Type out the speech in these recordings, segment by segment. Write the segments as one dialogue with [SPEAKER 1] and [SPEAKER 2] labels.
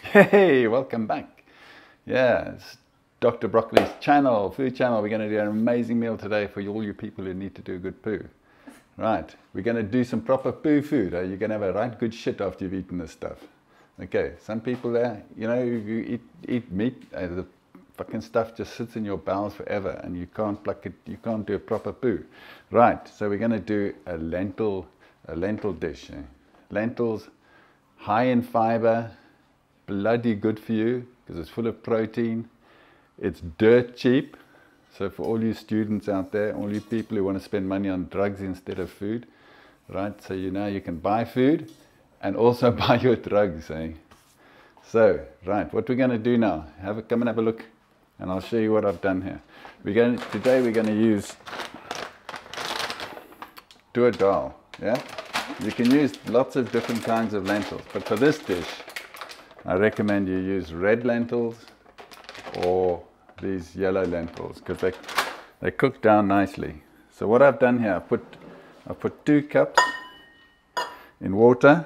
[SPEAKER 1] Hey, welcome back. Yeah, it's Dr. Broccoli's channel, food channel. We're going to do an amazing meal today for all you people who need to do good poo. Right, we're going to do some proper poo food. You're going to have a right good shit after you've eaten this stuff. Okay, some people there, you know, you eat meat, the fucking stuff just sits in your bowels forever and you can't pluck it, you can't do a proper poo. Right, so we're going to do a lentil dish. Lentils, high in fiber, bloody good for you because it's full of protein. It's dirt cheap. So for all you students out there, all you people who want to spend money on drugs instead of food, right? So you know you can buy food and also buy your drugs, eh? So, right, what we're going to do now, come and have a look and I'll show you what I've done here. Today we're going to use Dahl, yeah? You can use lots of different kinds of lentils, but for this dish, I recommend you use red lentils or these yellow lentils because they cook down nicely. So what I've done here, I've put 2 cups in water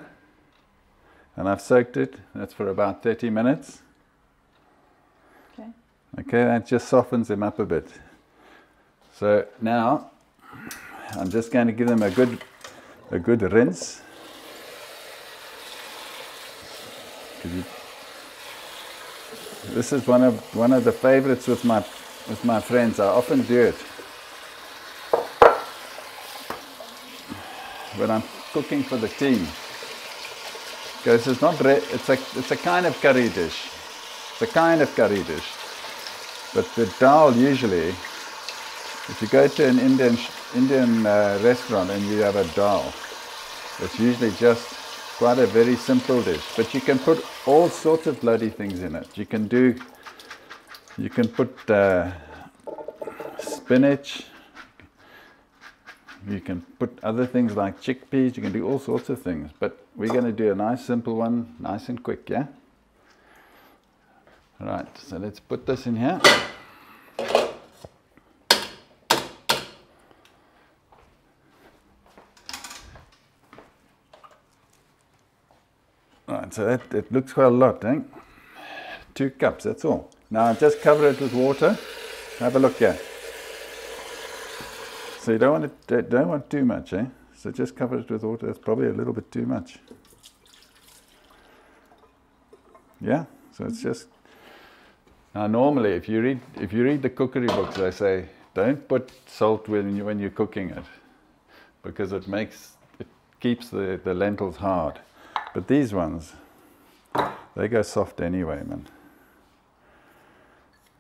[SPEAKER 1] and I've soaked it. That's for about 30 minutes. Okay. Okay, that just softens them up a bit. So now I'm just going to give them a good rinse. This is one of the favorites with my friends. I often do it when I'm cooking for the team. Because it's not it's a kind of curry dish. It's a kind of curry dish. But the dal usually, if you go to an Indian restaurant and you have a dal, it's usually just quite a very simple dish, but you can put all sorts of bloody things in it. You can put spinach, you can put other things like chickpeas, you can do all sorts of things, but we're going to do a nice simple one, nice and quick, yeah? Right, so let's put this in here. Right, so it looks quite a lot, eh? 2 cups, that's all. Now just cover it with water. Have a look here. So you don't want too much, eh? So just cover it with water. That's probably a little bit too much. Yeah. So it's just. Now normally, if you read the cookery books, they say don't put salt when you're cooking it, because it keeps the lentils hard. But these ones, they go soft anyway, man.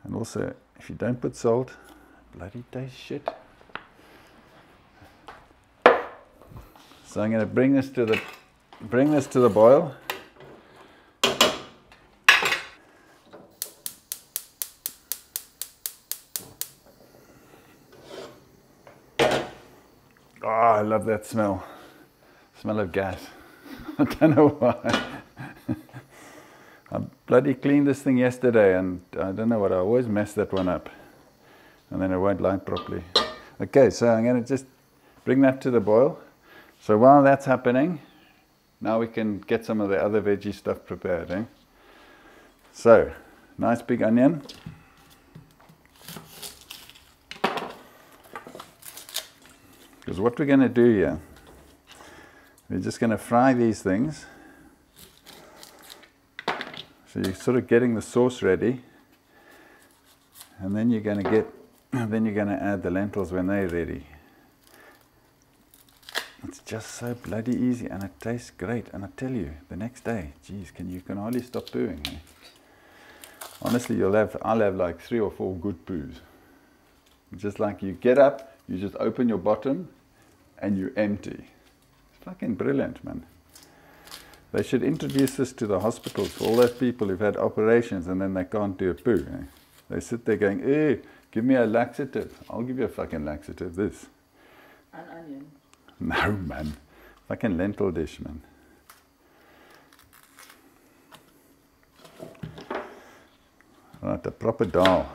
[SPEAKER 1] And also, if you don't put salt, bloody tastes shit. So I'm going to bring this to the boil. Oh, I love that smell. Smell of gas. I don't know why. I bloody cleaned this thing yesterday and I don't know what, I always mess that one up. And then it won't light properly. Okay, so I'm going to just bring that to the boil. So while that's happening, now we can get some of the other veggie stuff prepared. Eh? So, nice big onion. Because what we're going to do here, we're just going to fry these things. So you're sort of getting the sauce ready, and then you're going to add the lentils when they're ready. It's just so bloody easy, and it tastes great. And I tell you, the next day, geez, you can hardly stop pooing. Eh? Honestly, I'll have like 3 or 4 good poos. Just like you get up, you just open your bottom, and you empty. Fucking brilliant, man. They should introduce this to the hospitals for all those people who've had operations and then they can't do a poo. Eh? They sit there going, hey, give me a laxative. I'll give you a fucking laxative, this.
[SPEAKER 2] An onion.
[SPEAKER 1] No, man. Fucking lentil dish, man. Right, the proper Dahl.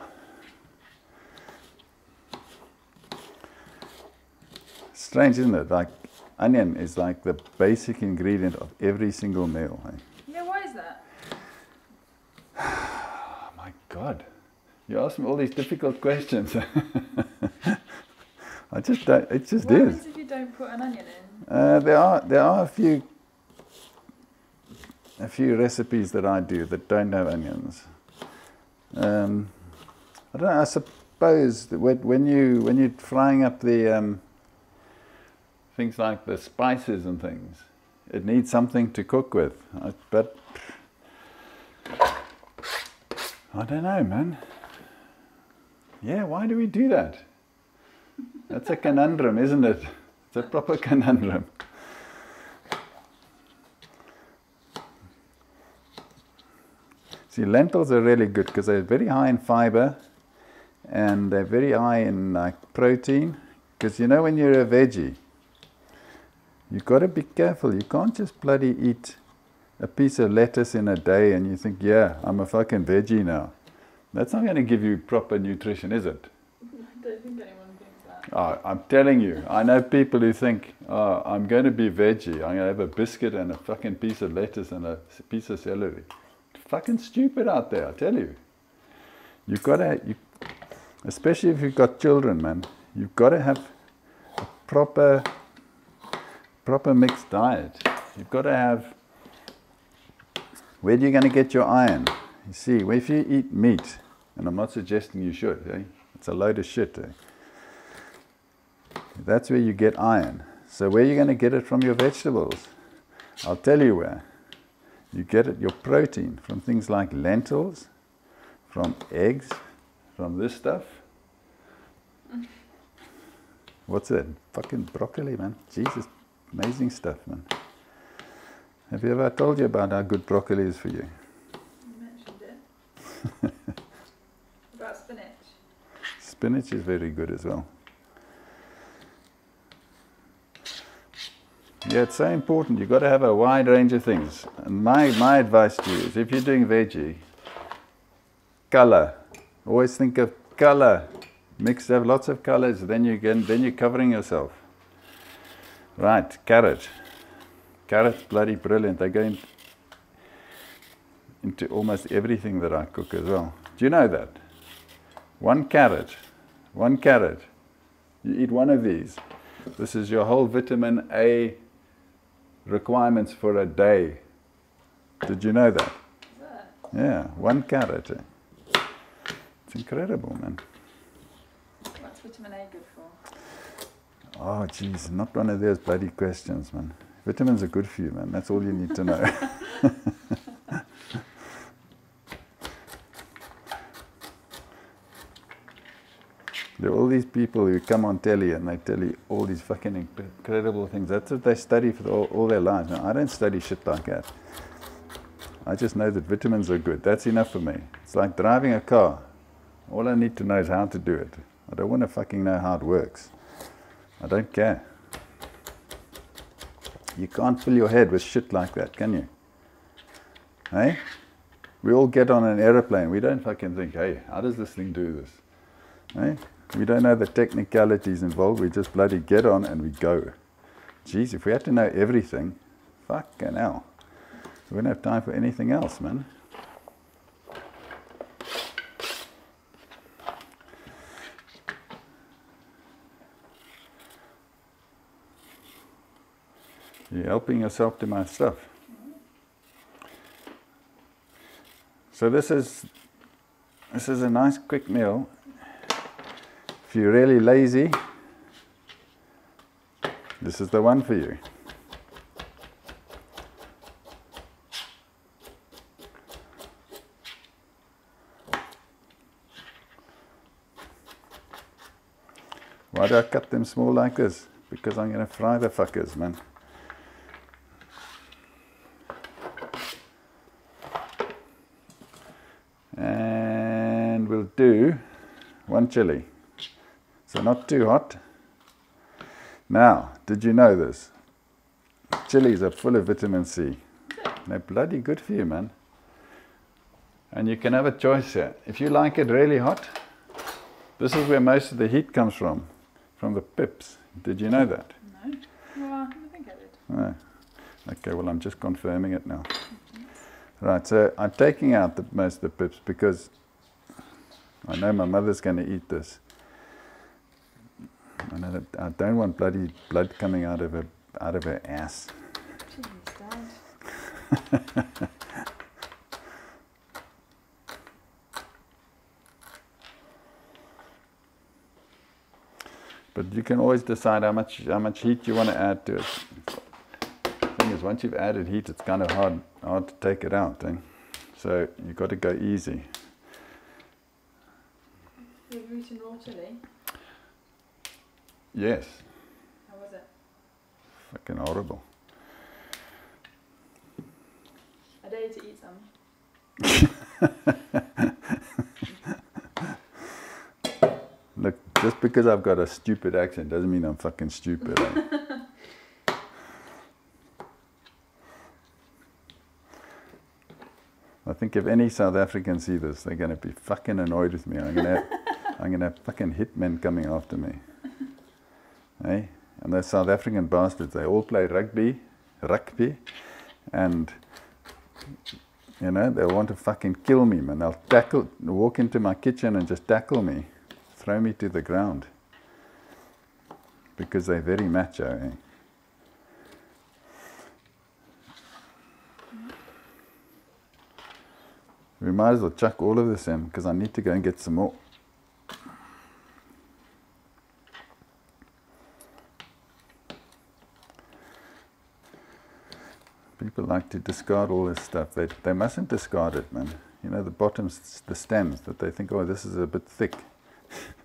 [SPEAKER 1] Strange, isn't it? Like, onion is like the basic ingredient of every single meal. Eh?
[SPEAKER 2] Yeah, why is that?
[SPEAKER 1] Oh my God. You ask me all these difficult questions. I just don't, it just
[SPEAKER 2] What
[SPEAKER 1] is.
[SPEAKER 2] happens if you don't put an onion in?
[SPEAKER 1] There are a few recipes that I do that don't have onions. I don't know, I suppose that when you're frying up the things like the spices and things, it needs something to cook with. But I don't know, man. Yeah, why do we do that? That's a conundrum, isn't it? It's a proper conundrum. See, lentils are really good because they're very high in fiber and they're very high in protein. Because you know when you're a veggie, you've got to be careful. You can't just bloody eat a piece of lettuce in a day and you think, yeah, I'm a fucking veggie now. That's not going to give you proper nutrition, is it?
[SPEAKER 2] I don't think anyone thinks that.
[SPEAKER 1] Oh, I'm telling you, I know people who think, oh, I'm going to be veggie. I'm going to have a biscuit and a fucking piece of lettuce and a piece of celery. Fucking stupid out there, I tell you. You've got to, especially if you've got children, man, you've got to have a proper mixed diet. You've got to have, where are you going to get your iron? You see, if you eat meat, and I'm not suggesting you should, eh? It's a load of shit. Eh? That's where you get iron. So where are you going to get it from your vegetables? I'll tell you where. You get it, your protein from things like lentils, from eggs, from this stuff. What's that? Fucking broccoli, man. Jesus, amazing stuff, man. Have you ever told you about how good broccoli is for you?
[SPEAKER 2] You mentioned it. About spinach.
[SPEAKER 1] Spinach is very good as well. Yeah, it's so important. You've got to have a wide range of things. And my advice to you is, if you're doing veggie, color. Always think of color. Have lots of colors. Then you're covering yourself. Right, carrot. Carrot's bloody brilliant. They go into almost everything that I cook as well. Do you know that? One carrot. You eat one of these. This is your whole vitamin A requirements for a day. Did you know that? Yeah, one carrot. It's incredible, man.
[SPEAKER 2] What's vitamin A good for?
[SPEAKER 1] Oh, geez, not one of those bloody questions, man. Vitamins are good for you, man. That's all you need to know. There are all these people who come on telly and they tell you all these fucking incredible things. That's what they study for all their lives. Now, I don't study shit like that. I just know that vitamins are good. That's enough for me. It's like driving a car. All I need to know is how to do it. I don't want to fucking know how it works. I don't care. You can't fill your head with shit like that, can you? Hey? We all get on an aeroplane. We don't fucking think, hey, how does this thing do this? Hey? We don't know the technicalities involved. We just bloody get on and we go. Jeez, if we had to know everything, fucking hell. We wouldn't have time for anything else, man. You're helping yourself to my stuff. So this is a nice quick meal. If you're really lazy, this is the one for you. Why do I cut them small like this? Because I'm going to fry the fuckers, man. And we'll do one chili. So not too hot. Now, did you know this? Chilies are full of vitamin C. They're bloody good for you, man. And you can have a choice here. If you like it really hot, this is where most of the heat comes from the pips. Did you know that?
[SPEAKER 2] No. Well, I think
[SPEAKER 1] Okay, well, I'm just confirming it now. Right, so I'm taking out most of the pips because I know my mother's going to eat this. And I don't want bloody blood coming out of her ass.
[SPEAKER 2] Jeez, Dad.
[SPEAKER 1] But you can always decide how much heat you want to add to it. The thing is, once you've added heat, it's kind of hard to take it out. Eh? So you've got to go easy.
[SPEAKER 2] Have you eaten raw chili?
[SPEAKER 1] Yes.
[SPEAKER 2] How was it?
[SPEAKER 1] Fucking horrible.
[SPEAKER 2] I dare you to eat some.
[SPEAKER 1] Look, just because I've got a stupid accent doesn't mean I'm fucking stupid. Eh? I think if any South Africans see this, they're going to be fucking annoyed with me. I'm going to have fucking hitmen coming after me. Hey? And those South African bastards, they all play rugby, and you know, they'll want to fucking kill me, man. They'll walk into my kitchen and just tackle me, throw me to the ground, because they're very macho. Eh? We might as well chuck all of this in, because I need to go and get some more. People like to discard all this stuff. They mustn't discard it, man. You know, the bottoms, the stems, that they think, oh, this is a bit thick,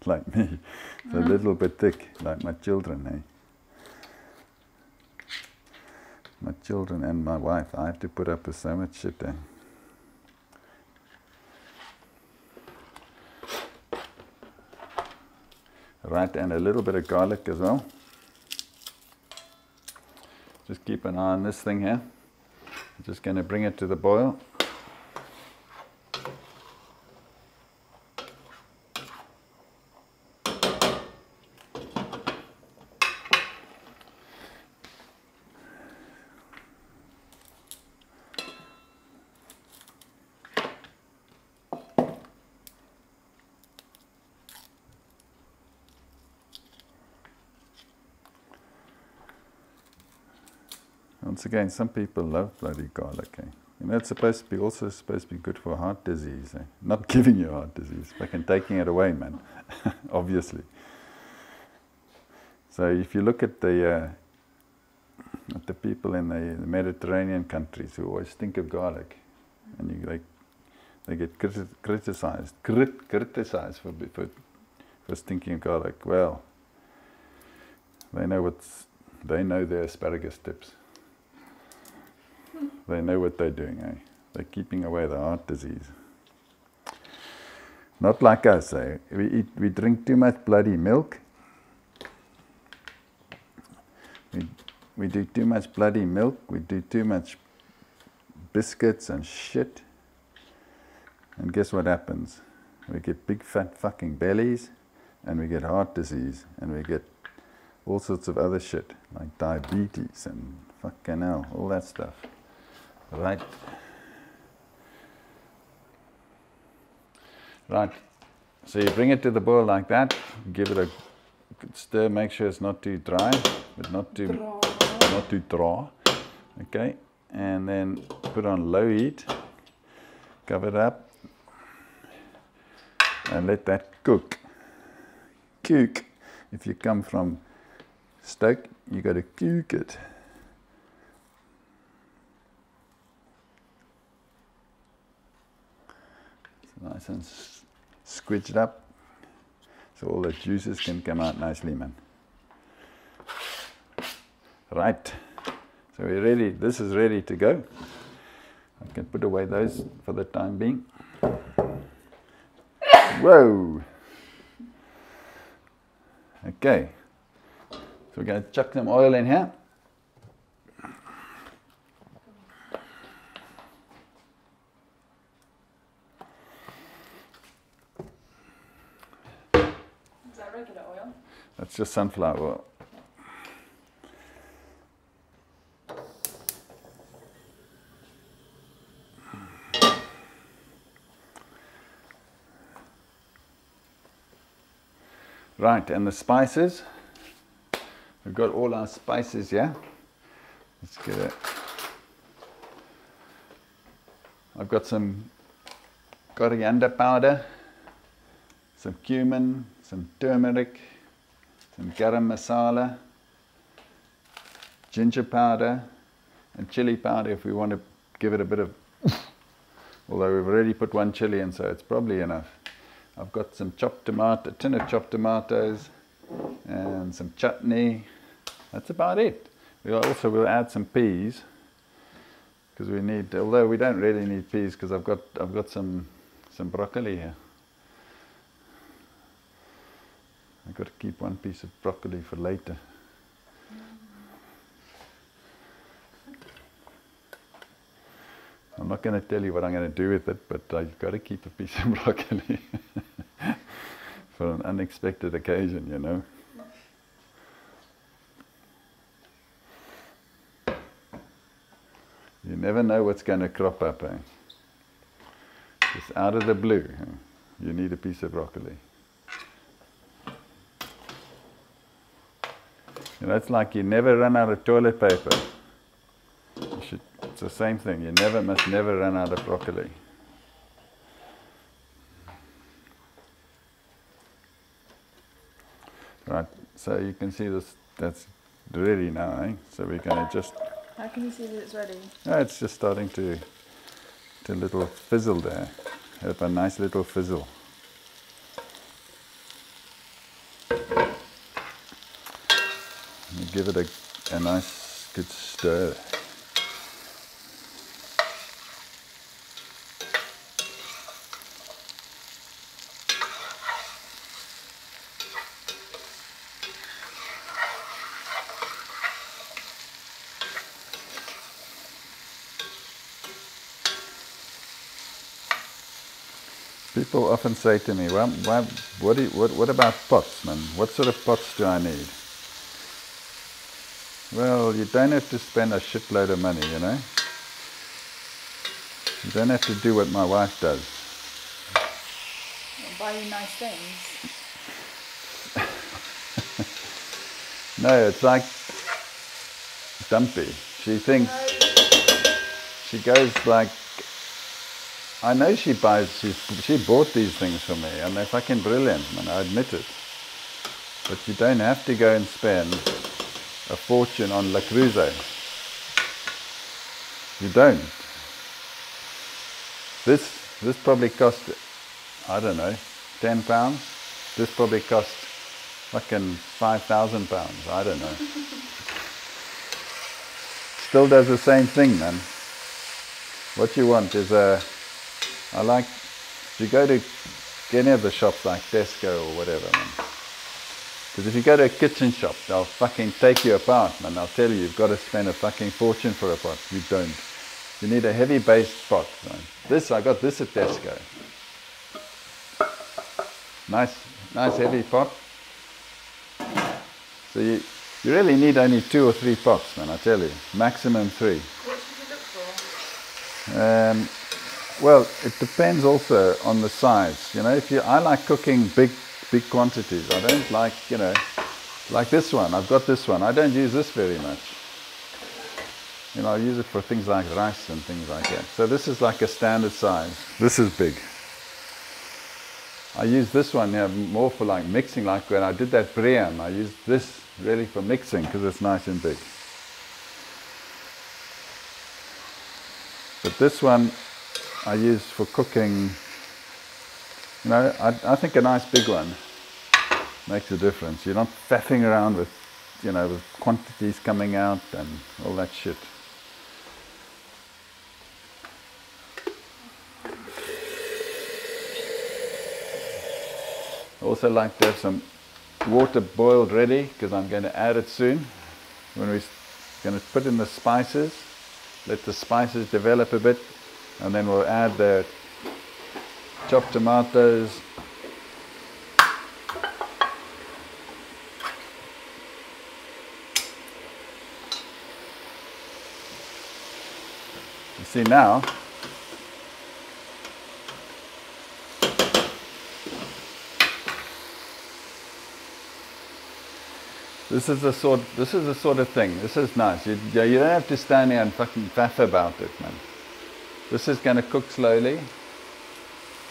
[SPEAKER 1] like me. It's a little bit thick, like my children, eh? My children and my wife, I have to put up with so much shit, eh? Right, and a little bit of garlic as well. Just keep an eye on this thing here. I'm just going to bring it to the boil. Once again, some people love bloody garlic. Eh? You know, it's supposed to be good for heart disease. Eh? Not giving you heart disease, fucking taking it away, man. Obviously. So if you look at the people in the Mediterranean countries who always think of garlic, and they get criticized for stinking of garlic. Well, they know their asparagus tips. They know what they're doing, eh? They're keeping away the heart disease. Not like us, eh? We drink too much bloody milk. We do too much bloody milk. We do too much biscuits and shit. And guess what happens? We get big fat fucking bellies, and we get heart disease, and we get all sorts of other shit, like diabetes and fucking hell, all that stuff. Right. Right. So you bring it to the boil like that, give it a good stir, make sure it's not too dry, but not too dry. Okay. And then put on low heat, cover it up, and let that cook. Cook. If you come from Stoke, you got to cook it. Nice and squidged up, so all the juices can come out nicely, man. Right, so we're ready. This is ready to go. I can put away those for the time being. Whoa! Okay, so we're going to chuck some oil in here.
[SPEAKER 2] Regular oil?
[SPEAKER 1] That's just sunflower oil. Right, and the spices. We've got all our spices here. Let's get it. I've got some coriander powder, some cumin, some turmeric, some garam masala, ginger powder, and chili powder if we want to give it a bit of, although we've already put one chili in, so it's probably enough. I've got some a tin of chopped tomatoes, and some chutney. That's about it. We'll add some peas, because we need, although we don't really need peas, because I've got some broccoli here. I've got to keep one piece of broccoli for later. I'm not going to tell you what I'm going to do with it, but I've got to keep a piece of broccoli for an unexpected occasion, you know. You never know what's going to crop up, eh? Just out of the blue, you need a piece of broccoli. You know, it's like you never run out of toilet paper. It's the same thing. You must never run out of broccoli. Right, so you can see this, that's ready now, eh? So we're going to just...
[SPEAKER 2] How can you see that it's ready?
[SPEAKER 1] Oh, it's just starting to little fizzle there. Have a nice little fizzle. And give it a nice good stir. People often say to me, well, what about pots, man? What sort of pots do I need? Well, you don't have to spend a shitload of money, you know? You don't have to do what my wife does.
[SPEAKER 2] Buy you nice things.
[SPEAKER 1] No, it's like Dumpy. She thinks, she goes like, I know she bought these things for me, and they're fucking brilliant, man, I admit it. But you don't have to go and spend a fortune on La Creuset. You don't. This probably cost, I don't know, £10. This probably cost fucking £5,000. I don't know. Still does the same thing, man. What you want is if you go to any of the shops like Tesco or whatever, man. Because if you go to a kitchen shop, they'll fucking take you apart, man. They'll tell you you've got to spend a fucking fortune for a pot. You don't. You need a heavy based pot, man. I got this at Tesco. Nice heavy pot. So you really need only 2 or 3 pots, man, I tell you. Maximum 3.
[SPEAKER 2] What should you look for?
[SPEAKER 1] Well, it depends also on the size. You know, I like cooking big quantities. I don't like, you know, like this one. I've got this one. I don't use this very much. You know, I use it for things like rice and things like that. So this is like a standard size. This is big. I use this one here more for like mixing, like when I did that Briam, I used this really for mixing because it's nice and big. But this one I use for cooking. You know, I think a nice big one makes a difference. You're not faffing around with, you know, with quantities coming out and all that shit. I also like to have some water boiled ready because I'm going to add it soon. When we're going to put in the spices, let the spices develop a bit, and then we'll add the chopped tomatoes, you see now This is the sort of thing. This is nice. You don't have to stand here and fucking faff about it, man. This is going to cook slowly.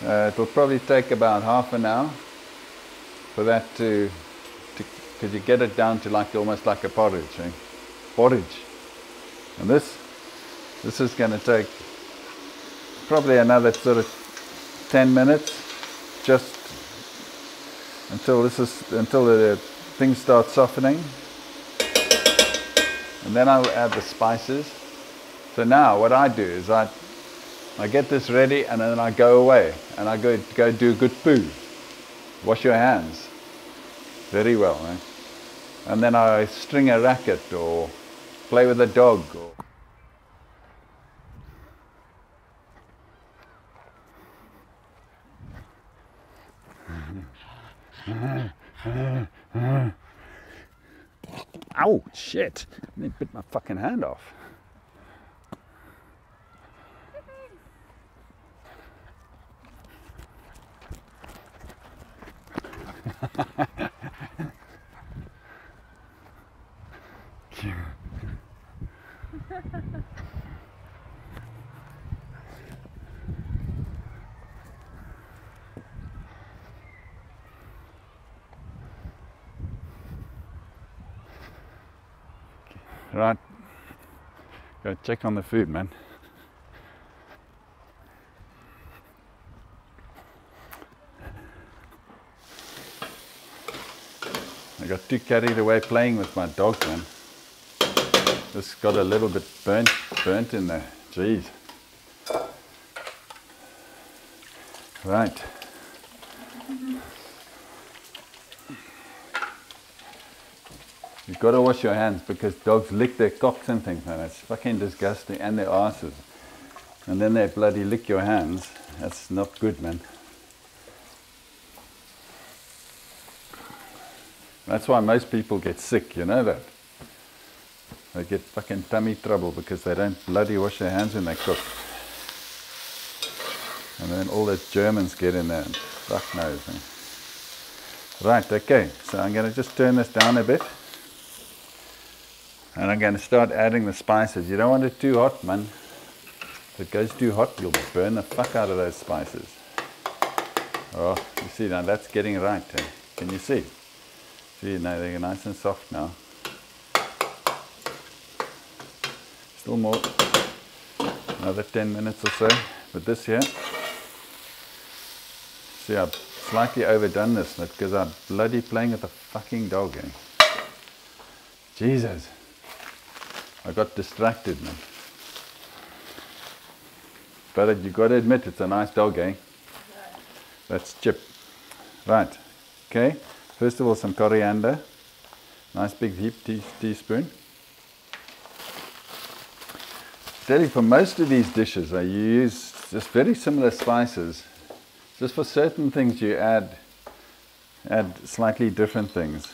[SPEAKER 1] It will probably take about half an hour for that to because you get it down to like almost like a porridge, eh? Porridge. And this is going to take probably another sort of 10 minutes, just until the things start softening, and then I'll add the spices. So now what I do is I get this ready, and then I go away and I go do good poo. Wash your hands very well, eh? And then I string a racket or play with a dog. Ow, shit. They bit my fucking hand off. Right, go check on the food, man. I got too carried away playing with my dog, man. This got a little bit burnt in there. Jeez. Right. You've got to wash your hands because dogs lick their cocks and things, man. It's fucking disgusting, and their asses. And then they bloody lick your hands. That's not good, man. That's why most people get sick, you know that? They get fucking tummy trouble because they don't bloody wash their hands when they cook. And then all the Germans get in there and fuck knows, man. Right, okay, so I'm going to just turn this down a bit. And I'm going to start adding the spices. You don't want it too hot, man. If it goes too hot, you'll burn the fuck out of those spices. Oh, you see now, that's getting right. Eh? Can you see? See, now they're nice and soft now. Still more. Another 10 minutes or so. But this here. See, I've slightly overdone this because I'm bloody playing with the fucking dog. Eh? Jesus. I got distracted, man. But you got to admit, it's a nice dog, eh? That's Chip. Right. Okay. First of all, some coriander. Nice big deep teaspoon. Tell you, for most of these dishes, you use just very similar spices. Just for certain things, you add slightly different things.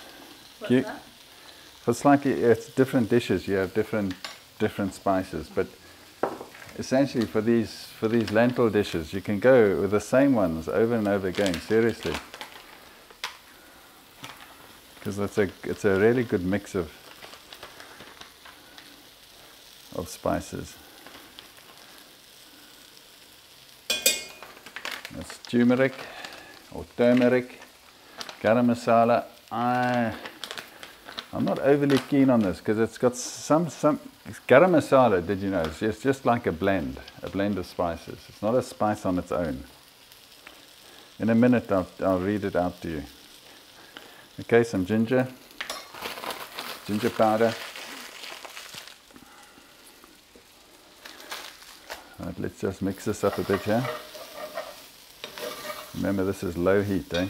[SPEAKER 2] What's that?
[SPEAKER 1] For it's different dishes, you have different spices, but essentially for these lentil dishes, you can go with the same ones over and over again. Seriously, because it's a really good mix of spices. That's turmeric or turmeric, garam masala. I'm not overly keen on this because it's got some garam masala. Did you know? It's just like a blend of spices. It's not a spice on its own. In a minute, I'll read it out to you. Okay, some ginger powder. Right, let's just mix this up a bit here. Remember, this is low heat, eh?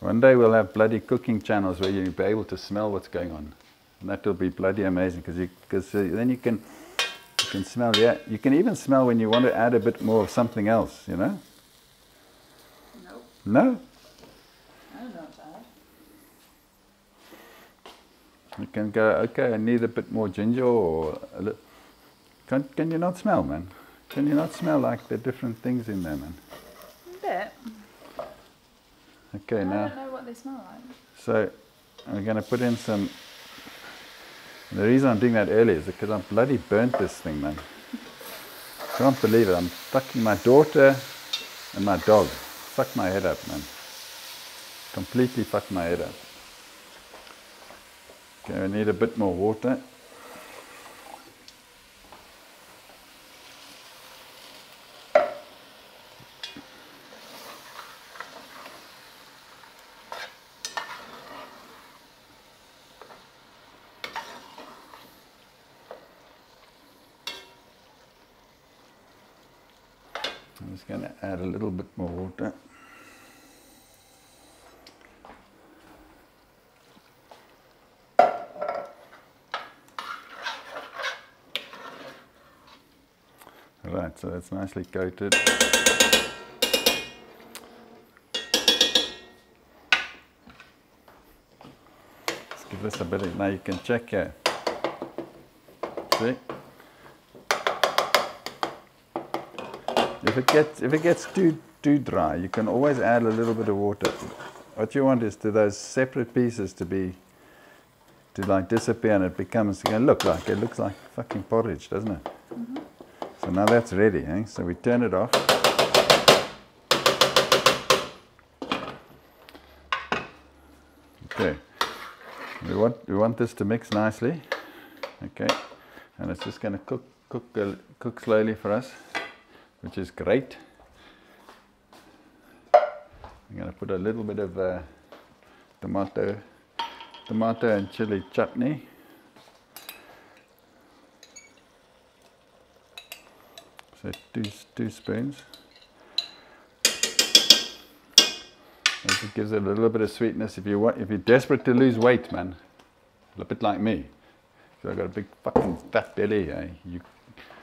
[SPEAKER 1] One day we'll have bloody cooking channels where you'll be able to smell what's going on. And that will be bloody amazing because then you can smell, yeah. You can even smell when you want to add a bit more of something else, you know?
[SPEAKER 2] Nope.
[SPEAKER 1] No?
[SPEAKER 2] I don't know what's
[SPEAKER 1] You can go, okay, I need a bit more ginger, or can you not smell, man? Can you not smell like the different things in there, man?
[SPEAKER 2] A bit.
[SPEAKER 1] Okay,
[SPEAKER 2] I
[SPEAKER 1] now.
[SPEAKER 2] don't know what they smell like.
[SPEAKER 1] So we're going to put in some. The reason I'm doing that early is because I bloody burnt this thing, man. Can't believe it. I'm fucking my daughter and my dog. Fucked my head up, man. Completely fucked my head up. Okay, we need a bit more water. I'm just going to add a little bit more water. Right, so it's nicely coated. Let's give this a bit of, now you can check here. See? If it gets too dry, you can always add a little bit of water. What you want is to those separate pieces to like disappear, and it looks like fucking porridge, doesn't it? Mm-hmm. So now that's ready, eh? So we turn it off. Okay. We want this to mix nicely. Okay. And it's just going to cook slowly for us, which is great. I'm going to put a little bit of tomato and chili chutney. So two spoons. It gives it a little bit of sweetness. If you're desperate to lose weight, man, a bit like me, so I've got a big fucking fat belly. Eh?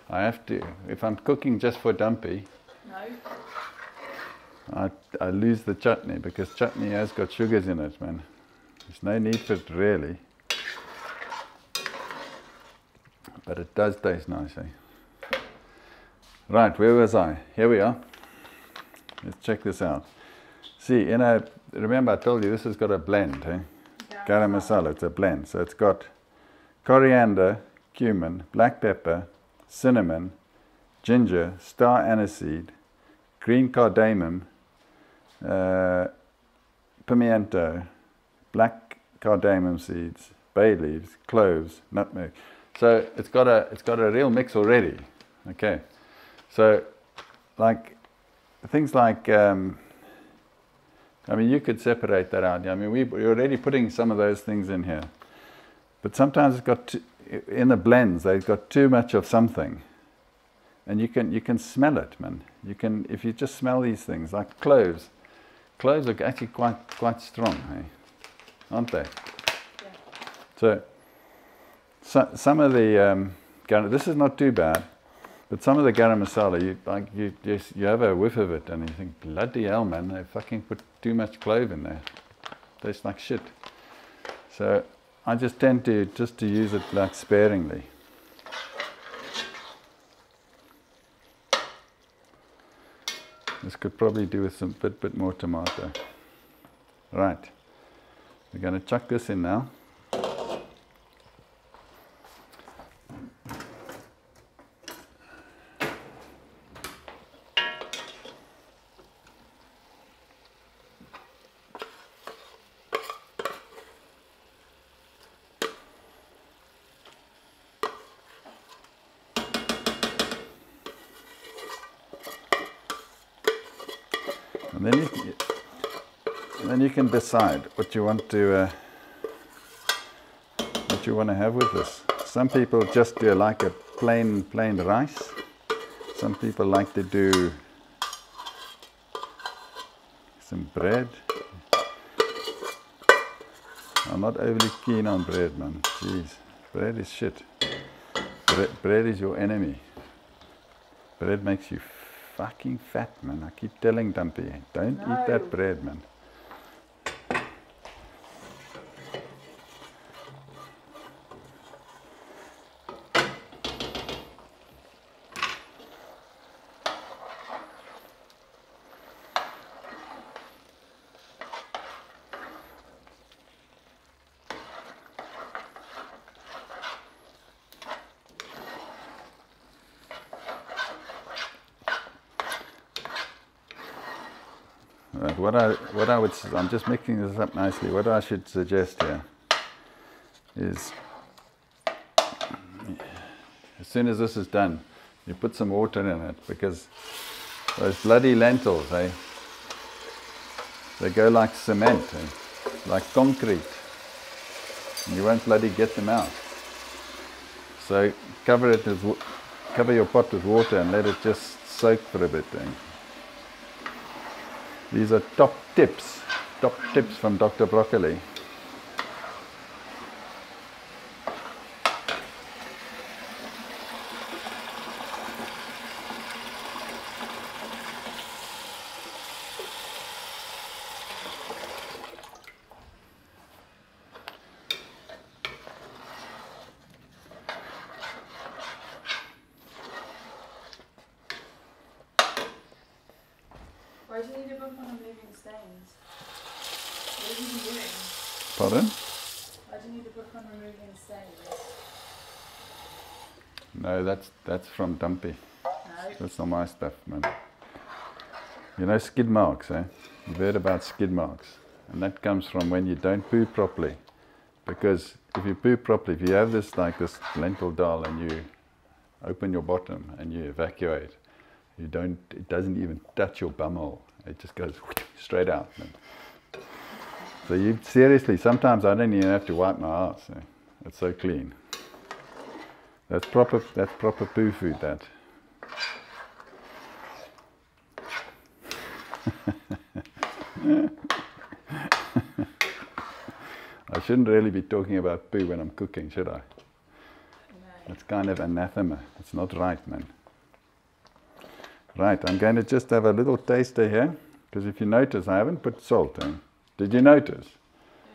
[SPEAKER 1] I have to. If I'm cooking just for Dumpy, no, I lose the chutney, because chutney has got sugars in it, man. There's no need for it really, but it does taste nice. Eh? Right, where was I? Here we are. Let's check this out. See, remember I told you this has got a blend, eh? Garam masala, it's a blend. So it's got coriander, cumin, black pepper, cinnamon, ginger, star aniseed, green cardamom, pimiento, black cardamom seeds, bay leaves, cloves, nutmeg. So it's got a real mix already. Okay. So, like, things like, I mean, you could separate that out. I mean, we're already putting some of those things in here. But sometimes it's got, in the blends, they've got too much of something. And you can smell it, man. If you just smell these things, like cloves. Cloves are actually quite strong, eh? Aren't they? Yeah. So some of the, this is not too bad. But some of the garam masala, you have a whiff of it and you think, bloody hell, man, they fucking put too much clove in there. Tastes like shit. So I just tend to use it like sparingly. This could probably do with some bit more tomato. Right, we're going to chuck this in now. And then you can decide what you want to have with this. Some people just do like a plain rice. Some people like to do some bread. I'm not overly keen on bread, man. Jeez, bread is shit. Bread is your enemy. Bread makes you fucking fat, man. I keep telling Dumpy, don't eat that bread, man. Right, I'm just mixing this up nicely. What I should suggest here is, as soon as this is done, you put some water in it, because those bloody lentils, they go like cement, like concrete. And you won't bloody get them out. So cover your pot with water and let it just soak for a bit. These are top tips from Dr. Broccoli.
[SPEAKER 2] Why do you need a book on removing stains? What have you been doing?
[SPEAKER 1] Pardon?
[SPEAKER 2] Why do you need a book on removing stains?
[SPEAKER 1] No, that's from Dumpy.
[SPEAKER 2] No.
[SPEAKER 1] That's not my stuff, man. You know skid marks, You've heard about skid marks. And that comes from when you don't poo properly. Because if you poo properly, if you have this lentil Dahl and you open your bottom and you evacuate, it doesn't even touch your bumhole. It just goes straight out, man. So seriously, sometimes I don't even have to wipe my ass. It's so clean. That's proper poo food, that. I shouldn't really be talking about poo when I'm cooking, should I? No. It's kind of anathema. It's not right, man. Right, I'm going to just have a little taster here, because if you notice, I haven't put salt in. Did you notice?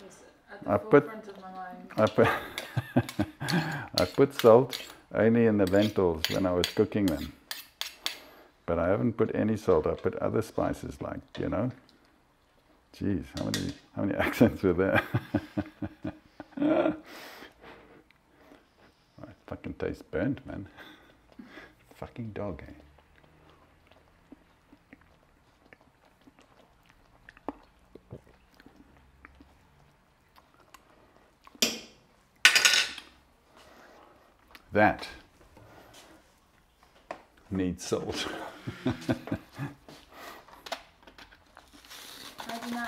[SPEAKER 2] Yes, at the forefront of my mind.
[SPEAKER 1] I put salt only in the lentils when I was cooking them. But I haven't put any salt. I put other spices like, Jeez, how many accents were there? It fucking tastes burnt, man. Fucking dog, That needs salt.
[SPEAKER 2] How do you know?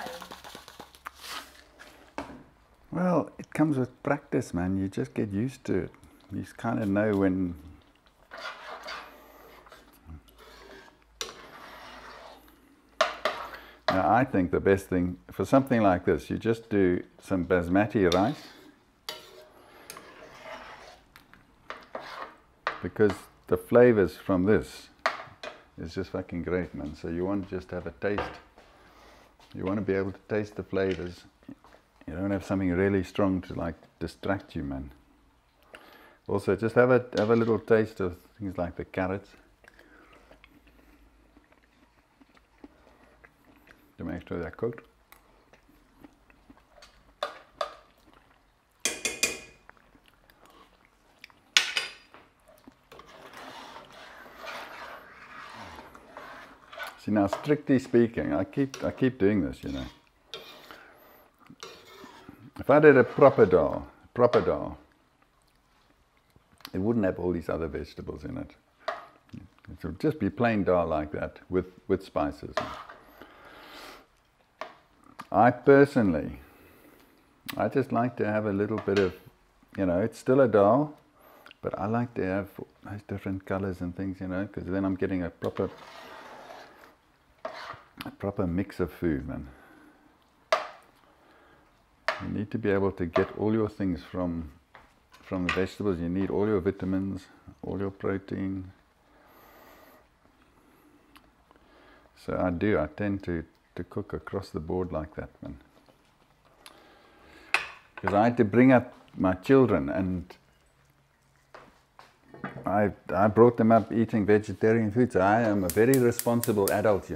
[SPEAKER 1] Well, it comes with practice, man. You just get used to it. You just kind of know when. Now, I think the best thing for something like this, you just do some basmati rice. Because the flavors from this is just fucking great, man. So you want to just have a taste. You want to be able to taste the flavors. You don't have something really strong to distract you, man. Also, just have a little taste of things like the carrots. To make sure they're cooked. See, now, strictly speaking, I keep doing this, If I did a proper dal, it wouldn't have all these other vegetables in it. It would just be plain dal like that with spices. I personally, I just like to have a little bit of, it's still a dal, but I like to have those different colors and things, because then I'm getting a proper mix of food, man. You need to be able to get all your things from the vegetables. You need all your vitamins, all your protein. So I tend to cook across the board like that, man. Because I had to bring up my children, and I brought them up eating vegetarian food, so I am a very responsible adult,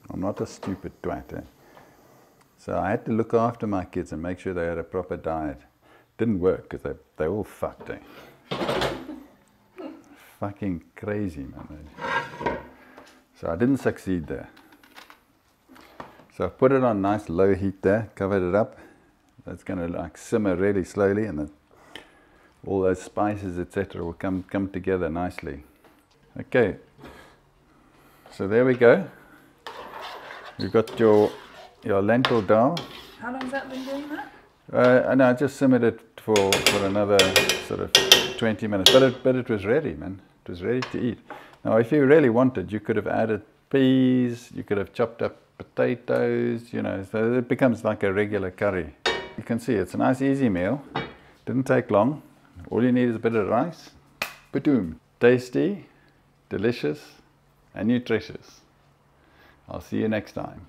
[SPEAKER 1] I'm not a stupid twat. So I had to look after my kids and make sure they had a proper diet. Didn't work because they all fucked. Fucking crazy, man. So I didn't succeed there. So I've put it on nice low heat there, covered it up. That's going to like simmer really slowly, and all those spices, etc., will come together nicely. Okay, so there we go. You've got your lentil dal.
[SPEAKER 2] How long has that been doing that?
[SPEAKER 1] And I just simmered it for another sort of 20 minutes, but it was ready, man. It was ready to eat. Now, if you really wanted, you could have added peas, you could have chopped up potatoes, you know, so it becomes like a regular curry. You can see it's a nice easy meal. Didn't take long. All you need is a bit of rice. Boom. Tasty, delicious, and nutritious. I'll see you next time.